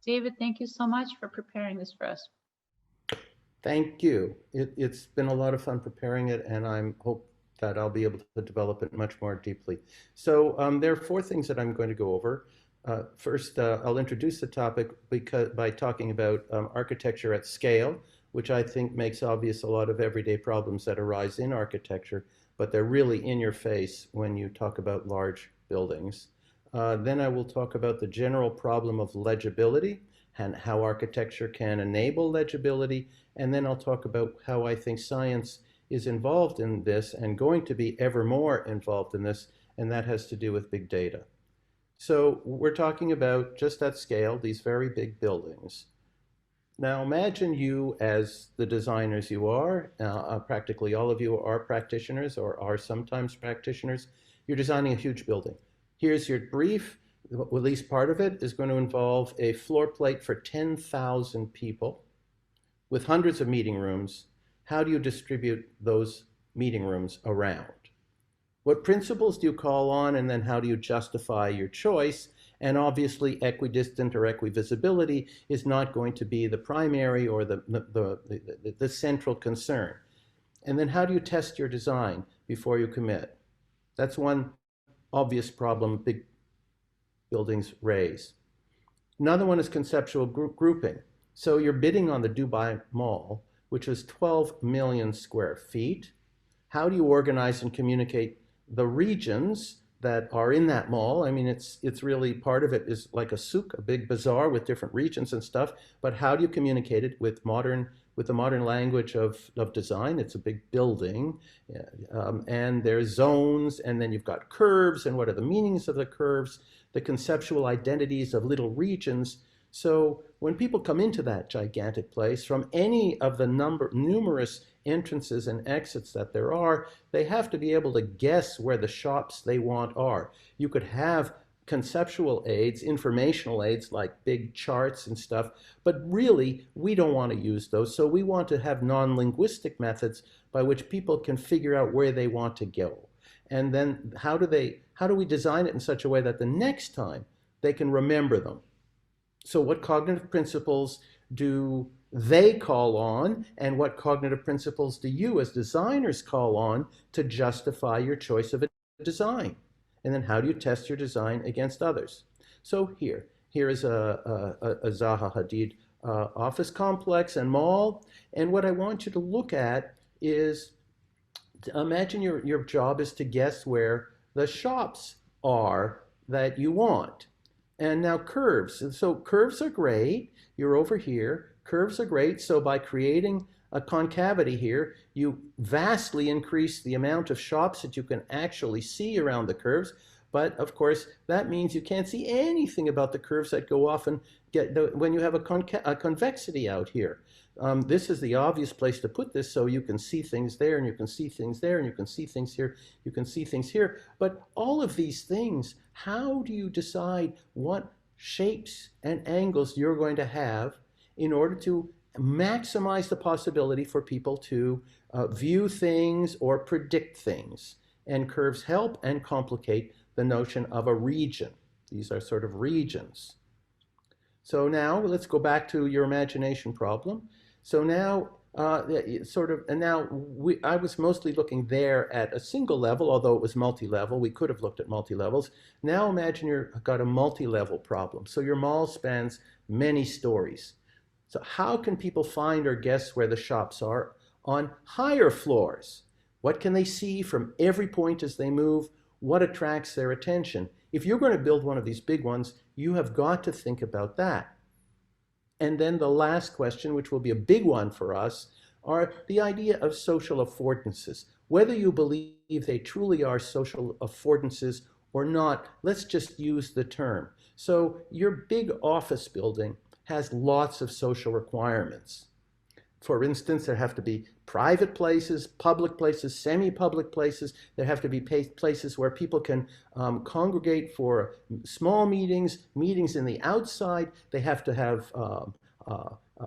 David, thank you so much for preparing this for us. Thank you. It's been a lot of fun preparing it, and I hope that I'll be able to develop it much more deeply. So there are four things that I'm going to go over. First, I'll introduce the topic by talking about architecture at scale, which I think makes obvious a lot of everyday problems that arise in architecture, but they're really in your face when you talk about large buildings. Then I will talk about the general problem of legibility and how architecture can enable legibility. And then I'll talk about how I think science is involved in this and going to be ever more involved in this, and that has to do with big data. So we're talking about, just at scale, these very big buildings. Now imagine you as the designers you are, practically all of you are practitioners or are sometimes practitioners. You're designing a huge building. Here's your brief. At least part of it is going to involve a floor plate for 10,000 people with hundreds of meeting rooms. How do you distribute those meeting rooms around? What principles do you call on, and then how do you justify your choice? And obviously, equidistant or equivisibility is not going to be the primary or the central concern. And then how do you test your design before you commit? That's one obvious problem big buildings raise. Another one is conceptual grouping. So you're bidding on the Dubai Mall, which is 12 million square feet. How do you organize and communicate the regions that are in that mall? I mean, it's really, part of it is like a souk, a big bazaar with different regions and stuff. But how do you communicate it with the modern language of design? It's a big building, and there's zones, and then you've got curves, and what are the meanings of the curves, the conceptual identities of little regions. So when people come into that gigantic place from any of the numerous entrances and exits that there are, they have to be able to guess where the shops they want are. You could have conceptual aids, informational aids like big charts and stuff, but really we don't want to use those. So we want to have non-linguistic methods by which people can figure out where they want to go. And then how do we design it in such a way that the next time they can remember them? So what cognitive principles do they call on, and what cognitive principles do you as designers call on to justify your choice of a design? And then how do you test your design against others? So here is a Zaha Hadid office complex and mall. And what I want you to look at is, imagine your job is to guess where the shops are that you want. And now curves. So curves are great. You're over here. Curves are great. So by creating a concavity here, you vastly increase the amount of shops that you can actually see around the curves. But of course, that means you can't see anything about the curves that go off and when you have a convexity out here. This is the obvious place to put this, so you can see things there, and you can see things there, and you can see things here, you can see things here. But all of these things, how do you decide what shapes and angles you're going to have in order to maximize the possibility for people to view things or predict things? And curves help and complicate the notion of a region. These are sort of regions. So now let's go back to your imagination problem. So now, I was mostly looking there at a single level, although it was multi-level. We could have looked at multi-levels. Now imagine you've got a multi-level problem. So your mall spans many stories. So how can people find or guess where the shops are on higher floors? What can they see from every point as they move? What attracts their attention? If you're going to build one of these big ones, you have got to think about that. And then the last question, which will be a big one for us, are the idea of social affordances. Whether you believe they truly are social affordances or not, let's just use the term. So your big office building has lots of social requirements. For instance, there have to be private places, public places, semi-public places. There have to be places where people can congregate for small meetings, meetings in the outside. They have to have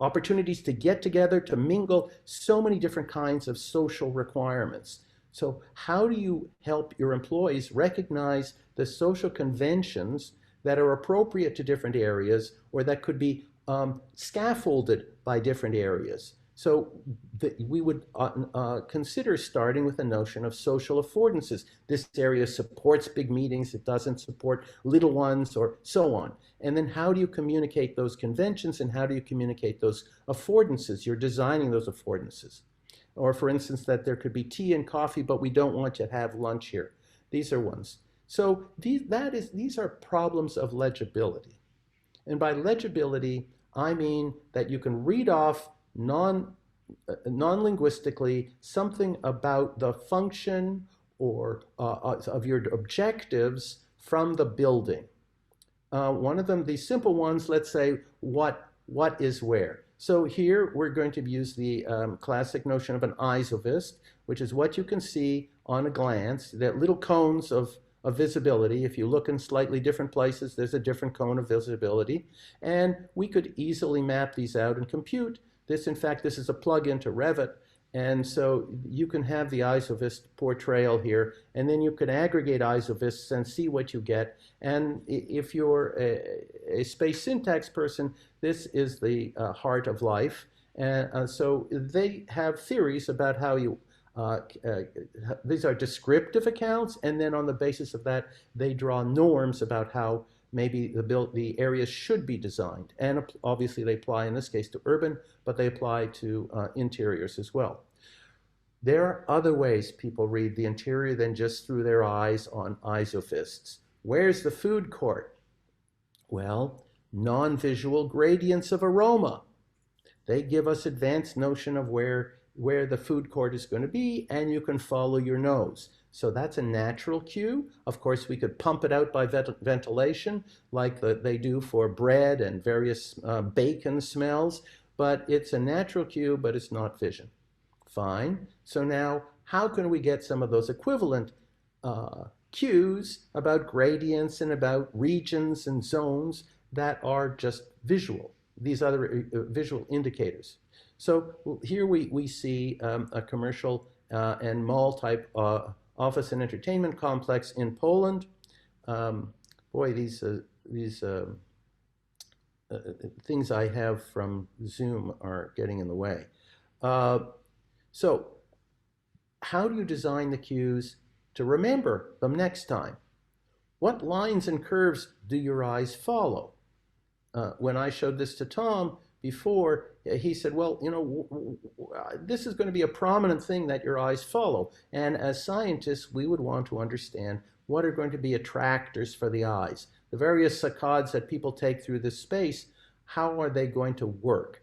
opportunities to get together, to mingle, so many different kinds of social requirements. So how do you help your employees recognize the social conventions that are appropriate to different areas or that could be scaffolded by different areas. So we would consider starting with a notion of social affordances. This area supports big meetings, it doesn't support little ones, or so on. And then how do you communicate those conventions and how do you communicate those affordances? You're designing those affordances. Or for instance, that there could be tea and coffee, but we don't want you to have lunch here. These are ones. So these are problems of legibility. And by legibility, I mean that you can read off non-linguistically something about the function or of your objectives from the building. One of them, these simple ones, let's say what is where. So here we're going to use the classic notion of an isovist, which is what you can see on a glance, that little cones of visibility. If you look in slightly different places, there's a different cone of visibility. And we could easily map these out and compute this. In fact, this is a plug-in to Revit. And so you can have the isovist portrayal here, and then you can aggregate isovists and see what you get. And if you're a space syntax person, this is the heart of life. And so they have theories about how you, these are descriptive accounts, and then on the basis of that, they draw norms about how maybe the areas should be designed. And obviously they apply in this case to urban, but they apply to interiors as well. There are other ways people read the interior than just through their eyes on isovists. Where's the food court? Well, non-visual gradients of aroma. They give us advanced notion of where the food court is going to be, and you can follow your nose. So that's a natural cue. Of course, we could pump it out by ventilation, like they do for bread and various bacon smells, but it's a natural cue, but it's not vision. Fine. So now, how can we get some of those equivalent cues about gradients and about regions and zones that are just visual, these other visual indicators? So here we see a commercial and mall type office and entertainment complex in Poland. Boy, these things I have from Zoom are getting in the way. So how do you design the cues to remember them next time? What lines and curves do your eyes follow? When I showed this to Tom before, he said, well, you know, this is going to be a prominent thing that your eyes follow. And as scientists, we would want to understand what are going to be attractors for the eyes. The various saccades that people take through this space, how are they going to work?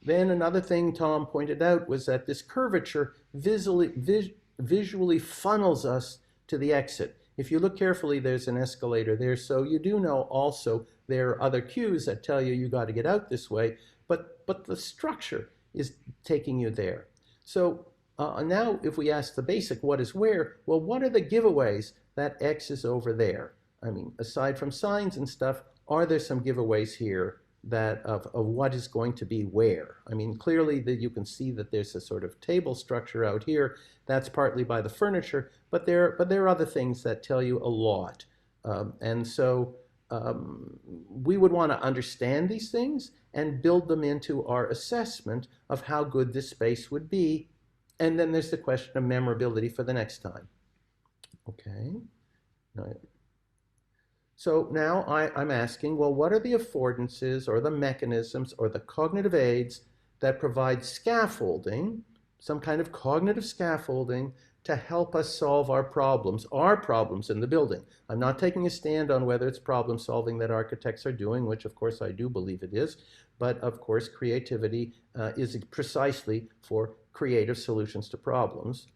Then another thing Tom pointed out was that this curvature visually funnels us to the exit. If you look carefully, there's an escalator there, so you do know also there are other cues that tell you you got to get out this way, but the structure is taking you there. So now if we ask the basic what is where, well, what are the giveaways that X is over there? I mean, aside from signs and stuff, are there some giveaways here that of what is going to be where? I mean, clearly that you can see that there's a sort of table structure out here. That's partly by the furniture, but there are other things that tell you a lot. And so we would want to understand these things and build them into our assessment of how good this space would be. And then there's the question of memorability for the next time. Okay. So now I'm asking, well, what are the affordances or the mechanisms or the cognitive aids that provide scaffolding, some kind of cognitive scaffolding, to help us solve our problems in the building? I'm not taking a stand on whether it's problem solving that architects are doing, which of course I do believe it is, but of course creativity is precisely for creative solutions to problems.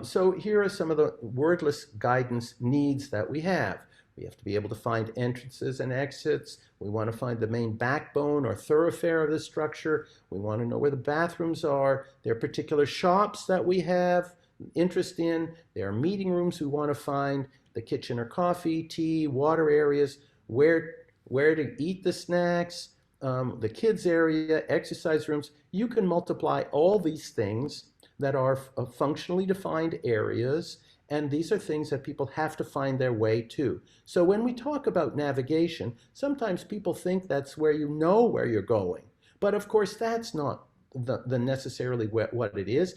So here are some of the wordless guidance needs that we have. We have to be able to find entrances and exits. We want to find the main backbone or thoroughfare of the structure. We want to know where the bathrooms are. There are particular shops that we have interest in. There are meeting rooms we want to find, the kitchen or coffee, tea, water areas, where to eat the snacks, the kids area, exercise rooms. You can multiply all these things that are functionally defined areas And these are things that people have to find their way to. So when we talk about navigation, sometimes people think that's where you know where you're going. But of course, that's not the necessarily what it is.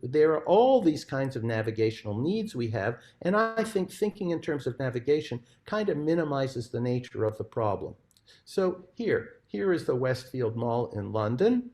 There are all these kinds of navigational needs we have, and I think thinking in terms of navigation kind of minimizes the nature of the problem. So here is the Westfield Mall in London.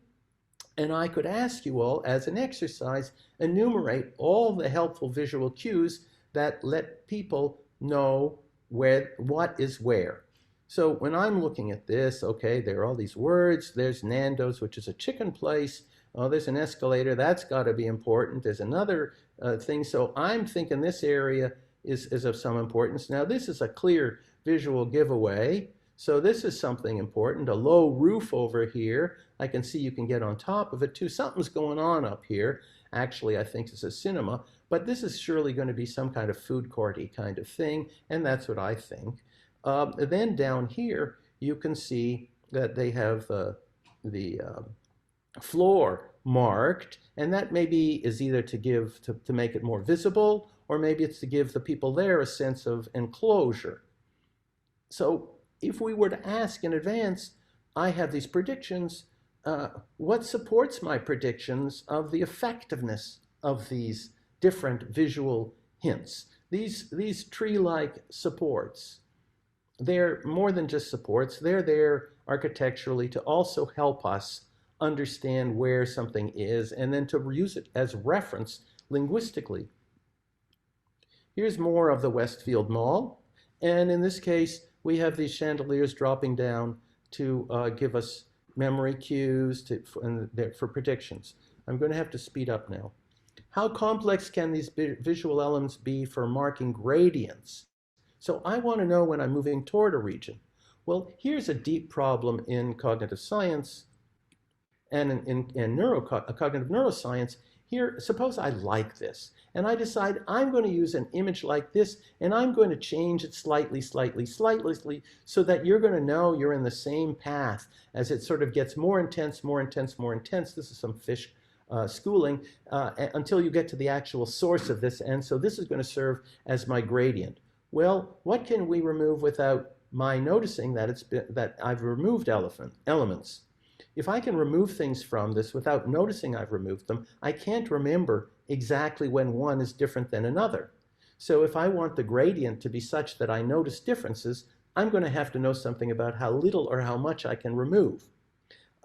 And I could ask you all, as an exercise, enumerate all the helpful visual cues that let people know what is where. So when I'm looking at this, okay, there are all these words. There's Nando's, which is a chicken place. Oh, there's an escalator. That's got to be important. There's another thing. So I'm thinking this area is of some importance. Now, this is a clear visual giveaway. So this is something important, a low roof over here. I can see you can get on top of it too. Something's going on up here. Actually, I think it's a cinema, but this is surely going to be some kind of food courty kind of thing, and that's what I think. Then down here, you can see that they have the floor marked, and that maybe is either to make it more visible, or maybe it's to give the people there a sense of enclosure. So if we were to ask in advance, I have these predictions, what supports my predictions of the effectiveness of these different visual hints? These tree-like supports, they're more than just supports. They're there architecturally to also help us understand where something is and then to use it as reference linguistically. Here's more of the Westfield Mall. And in this case, we have these chandeliers dropping down to give us memory cues for predictions. I'm going to have to speed up now. How complex can these visual elements be for marking gradients? So I want to know when I'm moving toward a region. Well, here's a deep problem in cognitive science and in cognitive neuroscience. Here, suppose I like this, and I decide I'm going to use an image like this, and I'm going to change it slightly, so that you're going to know you're in the same path as it sort of gets more intense, more intense, more intense. This is some fish schooling until you get to the actual source of this, and so this is going to serve as my gradient. Well, what can we remove without my noticing that I've removed elements? If I can remove things from this without noticing I've removed them, I can't remember exactly when one is different than another. So if I want the gradient to be such that I notice differences, I'm going to have to know something about how little or how much I can remove.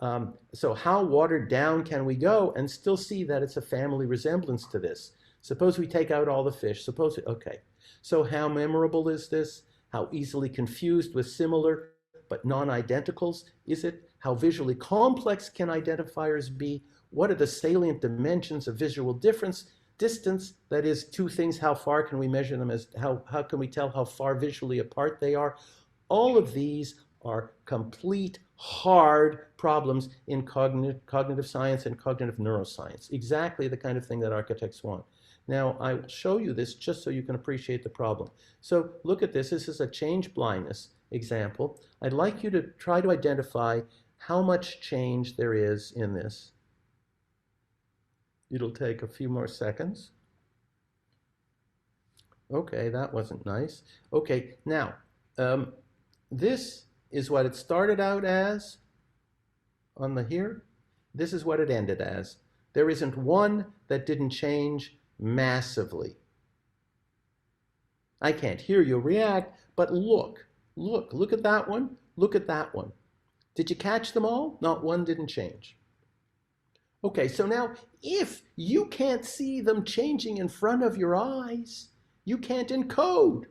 So how watered down can we go and still see that it's a family resemblance to this? Suppose we take out all the fish. Okay. So how memorable is this? How easily confused with similar but non-identicals is it? How visually complex can identifiers be? What are the salient dimensions of visual difference? Distance, that is, two things, how far can we measure them as, how can we tell how far visually apart they are? All of these are complete hard problems in cognitive science and cognitive neuroscience, exactly the kind of thing that architects want. Now, I will show you this just so you can appreciate the problem. So look at this. This is a change blindness example. I'd like you to try to identify how much change there is in this. It'll take a few more seconds. Okay, that wasn't nice. Okay, now, this is what it started out as on the here. This is what it ended as. There isn't one that didn't change massively. I can't hear you react, but look at that one. Look at that one. Did you catch them all? Not one didn't change. Okay, so now if you can't see them changing in front of your eyes, you can't encode.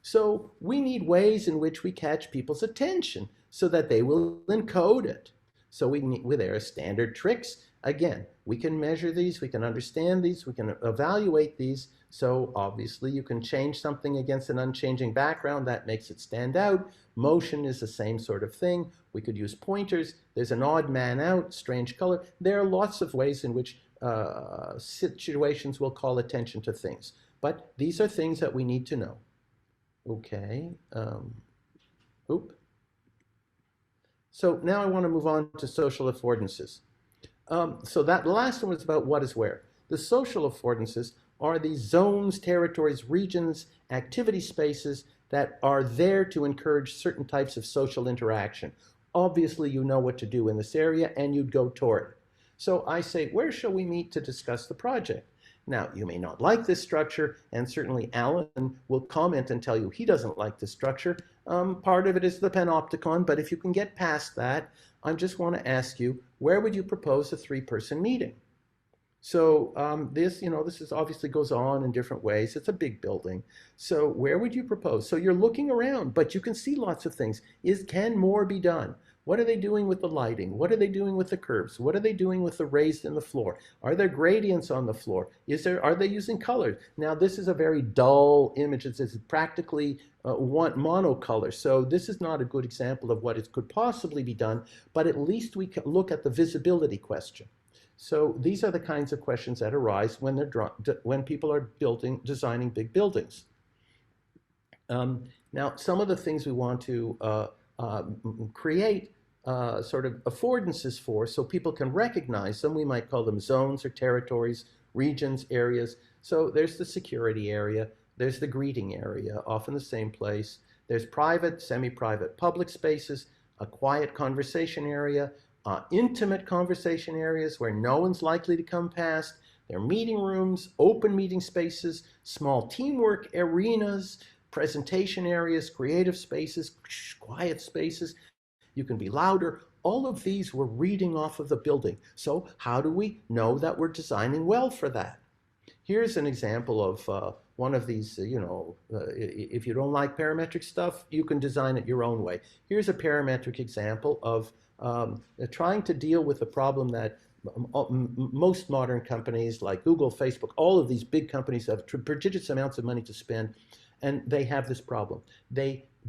So we need ways in which we catch people's attention so that they will encode it. So there are standard tricks. Again, we can measure these, we can understand these, we can evaluate these. So obviously you can change something against an unchanging background, that makes it stand out. Motion is the same sort of thing. We could use pointers. There's an odd man out, strange color. There are lots of ways in which situations will call attention to things. But these are things that we need to know. Okay. So now I want to move on to social affordances. So that last one was about what is where. The social affordances are these zones, territories, regions, activity spaces that are there to encourage certain types of social interaction. Obviously, you know what to do in this area and you'd go toward it. So I say, where shall we meet to discuss the project? Now, you may not like this structure, and certainly Alan will comment and tell you he doesn't like this structure. Part of it is the panopticon, but if you can get past that, I just want to ask you, where would you propose a three-person meeting? So this is obviously goes on in different ways. It's a big building. So where would you propose? So you're looking around, but you can see lots of things. Can more be done? What are they doing with the lighting? What are they doing with the curves? What are they doing with the raised in the floor? Are there gradients on the floor? Are they using colors? Now this is a very dull image. It's practically one monocolor. So this is not a good example of what it could possibly be done, but at least we can look at the visibility question. So these are the kinds of questions that arise when people are designing big buildings. Now, some of the things we want to create sort of affordances for, so people can recognize them. We might call them zones or territories, regions, areas. So there's the security area, there's the greeting area, often the same place. There's private, semi-private public spaces, a quiet conversation area, intimate conversation areas where no one's likely to come past. There are meeting rooms, open meeting spaces, small teamwork arenas, presentation areas, creative spaces, quiet spaces. You can be louder. All of these we're reading off of the building. So how do we know that we're designing well for that? Here's an example of one of these, if you don't like parametric stuff, you can design it your own way. Here's a parametric example of trying to deal with the problem that most modern companies like Google, Facebook, all of these big companies have prodigious amounts of money to spend, and they have this problem.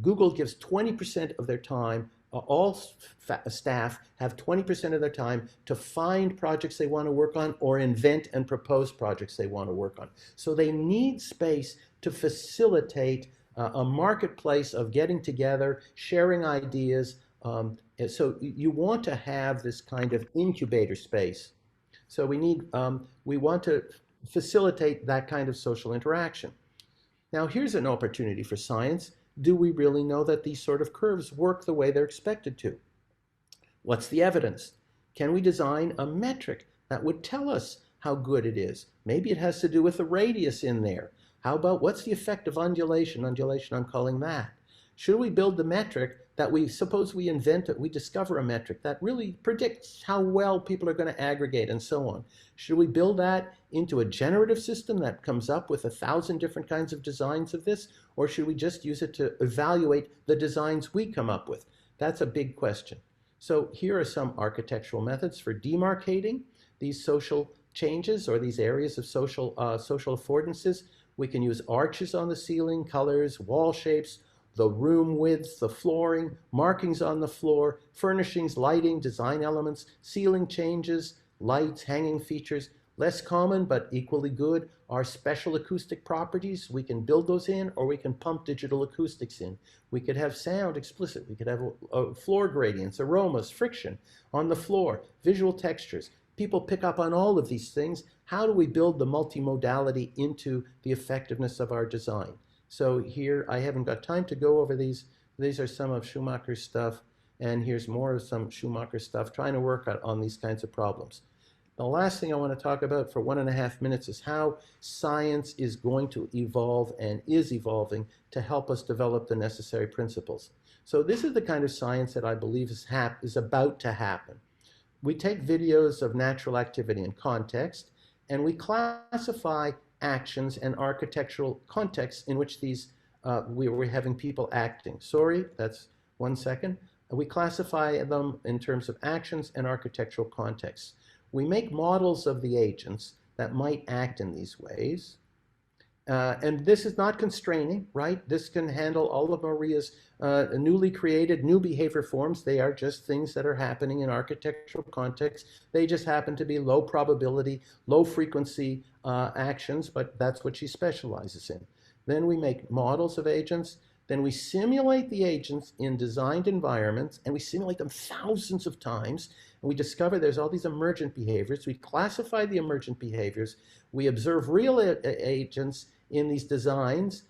Google gives 20% of their time, all staff have 20% of their time to find projects they want to work on or invent and propose projects they want to work on. So they need space to facilitate a marketplace of getting together, sharing ideas. So you want to have this kind of incubator space. So we want to facilitate that kind of social interaction. Now here's an opportunity for science. Do we really know that these sort of curves work the way they're expected to? What's the evidence? Can we design a metric that would tell us how good it is? Maybe it has to do with the radius in there. How about what's the effect of undulation? Undulation, I'm calling that. Should we build the metric that we discover a metric that really predicts how well people are going to aggregate and so on? Should we build that into a generative system that comes up with 1,000 different kinds of designs of this? Or should we just use it to evaluate the designs we come up with? That's a big question. So here are some architectural methods for demarcating these social changes or these areas of social affordances. We can use arches on the ceiling, colors, wall shapes, the room width, the flooring, markings on the floor, furnishings, lighting, design elements, ceiling changes, lights, hanging features. Less common but equally good are special acoustic properties. We can build those in, or we can pump digital acoustics in. We could have sound explicit. We could have floor gradients, aromas, friction on the floor, visual textures. People pick up on all of these things. How do we build the multimodality into the effectiveness of our design? So here, I haven't got time to go over these. These are some of Schumacher's stuff, and here's more of some Schumacher stuff, trying to work on these kinds of problems. The last thing I want to talk about for 1.5 minutes is how science is going to evolve and is evolving to help us develop the necessary principles. So this is the kind of science that I believe is about to happen. We take videos of natural activity and context, and we classify actions and architectural contexts in which we're having people acting. Sorry, that's 1 second. We classify them in terms of actions and architectural contexts. We make models of the agents that might act in these ways. And this is not constraining, right? This can handle all of Maria's newly created new behavior forms. They are just things that are happening in architectural contexts. They just happen to be low probability, low frequency actions, but that's what she specializes in. Then we make models of agents Then we simulate the agents in designed environments, and we simulate them thousands of times, and we discover there's all these emergent behaviors. We classify the emergent behaviors. We observe real agents in these designs,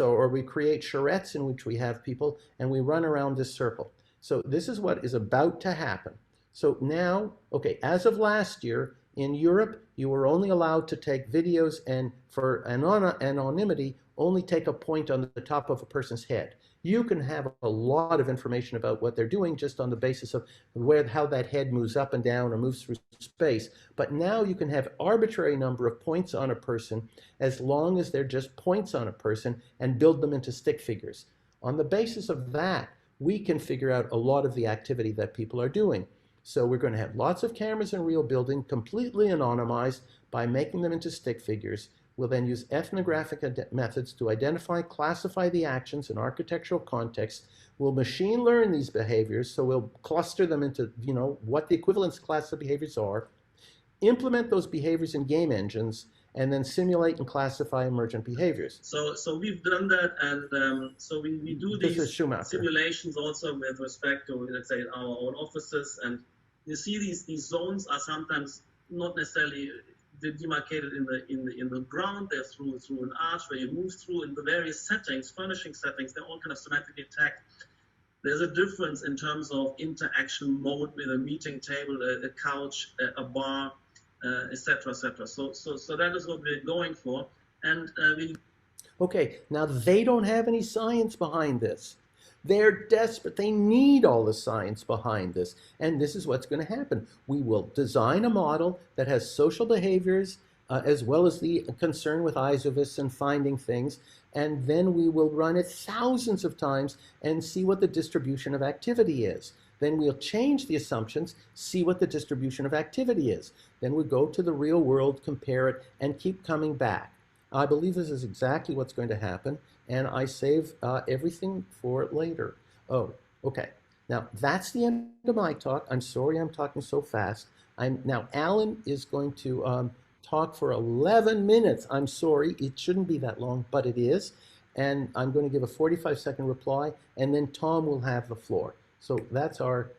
or we create charrettes in which we have people, and we run around this circle. So this is what is about to happen. So now, okay, as of last year, in Europe, you were only allowed to take videos and for anonymity, only take a point on the top of a person's head. You can have a lot of information about what they're doing just on the basis of how that head moves up and down or moves through space. But now you can have arbitrary number of points on a person as long as they're just points on a person and build them into stick figures. On the basis of that, we can figure out a lot of the activity that people are doing. So we're going to have lots of cameras in real building, completely anonymized by making them into stick figures. We'll then use ethnographic methods to identify, classify the actions in architectural context. We'll machine learn these behaviors, so we'll cluster them into, what the equivalence class of behaviors are, implement those behaviors in game engines, and then simulate and classify emergent behaviors. So we've done that, and so we do these simulations also with respect to, let's say, our own offices. And you see these zones are sometimes not necessarily demarcated in the ground. They're through an arch where you move through in the various settings, furnishing settings. They're all kind of semantically tagged. There's a difference in terms of interaction mode with a meeting table, a couch, a bar, etc., etc. So that is what we're going for, and Okay, now they don't have any science behind this. They're desperate. They need all the science behind this. And this is what's going to happen. We will design a model that has social behaviors as well as the concern with isovis and finding things. And then we will run it thousands of times and see what the distribution of activity is. Then we'll change the assumptions, see what the distribution of activity is. Then we go to the real world, compare it, and keep coming back. I believe this is exactly what's going to happen, and I save everything for later. Oh, okay. Now, that's the end of my talk. I'm sorry I'm talking so fast. Now, Alan is going to talk for 11 minutes. I'm sorry. It shouldn't be that long, but it is. And I'm going to give a 45-second reply, and then Tom will have the floor. So that's our